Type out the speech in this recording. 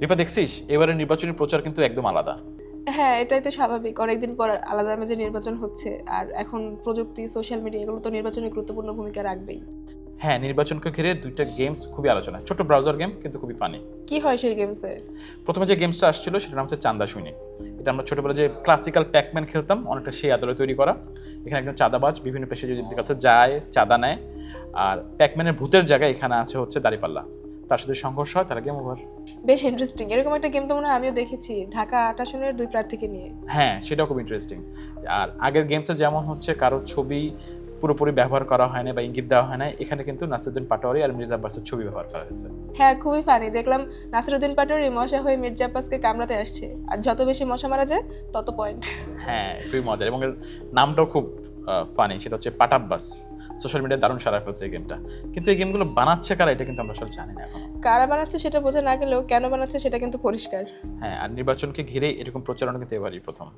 রিপা দেখছিস এবারে নির্বাচনী প্রচার কিন্তু একদম আলাদা। হ্যাঁ, এটাই তো স্বাভাবিক। অনেকদিন পর আলাদা নামে যে নির্বাচন হচ্ছে, আর এখন প্রযুক্তি, সোশ্যাল মিডিয়া এগুলো তো নির্বাচনে গুরুত্বপূর্ণ ভূমিকা রাখবেই। হ্যাঁ, নির্বাচনকে ঘিরে দুইটা গেমস খুবই আলোচনা, ছোট ব্রাউজার গেম কিন্তু খুবই ফানি। কি হয় সেই গেমসে? প্রথমে যে গেমসটা আসছিল সেটার নাম হচ্ছে চান্দা শুনি। এটা আমরা ছোটবেলায় যে ক্লাসিক্যাল প্যাকম্যান খেলতাম, অনেকটা সেই আদলে তৈরি করা। এখানে একজন চাঁদাবাজ বিভিন্ন পেশাজীবীদের কাছে যায়, চাঁদা নেয়। আর প্যাকম্যানের ভূতের জায়গায় এখানে আছে হচ্ছে দাঁড়িপাল্লা, তার সাথে সংঘর্ষ হয়, তারা গেম ওভার। বেশ ইন্টারেস্টিং। এরকম একটা গেম তো মনে হয় আমিও দেখেছি, ঢাকা ৮ আসনের 2 প্রার্থীকে নিয়ে। হ্যাঁ, সেটাও খুব ইন্টারেস্টিং। আর আগের গেমসে যেমন হচ্ছে কারোর ছবি পুরোপুরি ব্যবহার করা হয় না বা ইঙ্গিত দেওয়া হয় না, এখানে কিন্তু নাসিরুদ্দিন পাটোয়ারি আর মির্জা আব্বাসের ছবি ব্যবহার করা হয়েছে। হ্যাঁ, খুবই ফানি। দেখলাম নাসিরুদ্দিন পাটোয়ারি মশা হয়ে মির্জা আব্বাসকে কামড়াতে আসছে, আর যত বেশি মশা মারা যায় তত পয়েন্ট। হ্যাঁ, খুবই মজার এবং এর নামটাও খুব ফানি, সেটা হচ্ছে পাটাব্বাস। সোশ্যাল মিডিয়ায় দারুণ সারা ফেলছে এই গেমটা। কিন্তু এই গেমগুলো বানাচ্ছে কারা এটা কিন্তু আমরা আসলে জানি না এখন। কারা বানাচ্ছে সেটা বোঝা না গেলেও কেন বানাচ্ছে সেটা কিন্তু পরিষ্কার। হ্যাঁ, আর নির্বাচনকে ঘিরে এরকম প্রচারণা কিন্তু এবারই প্রথম।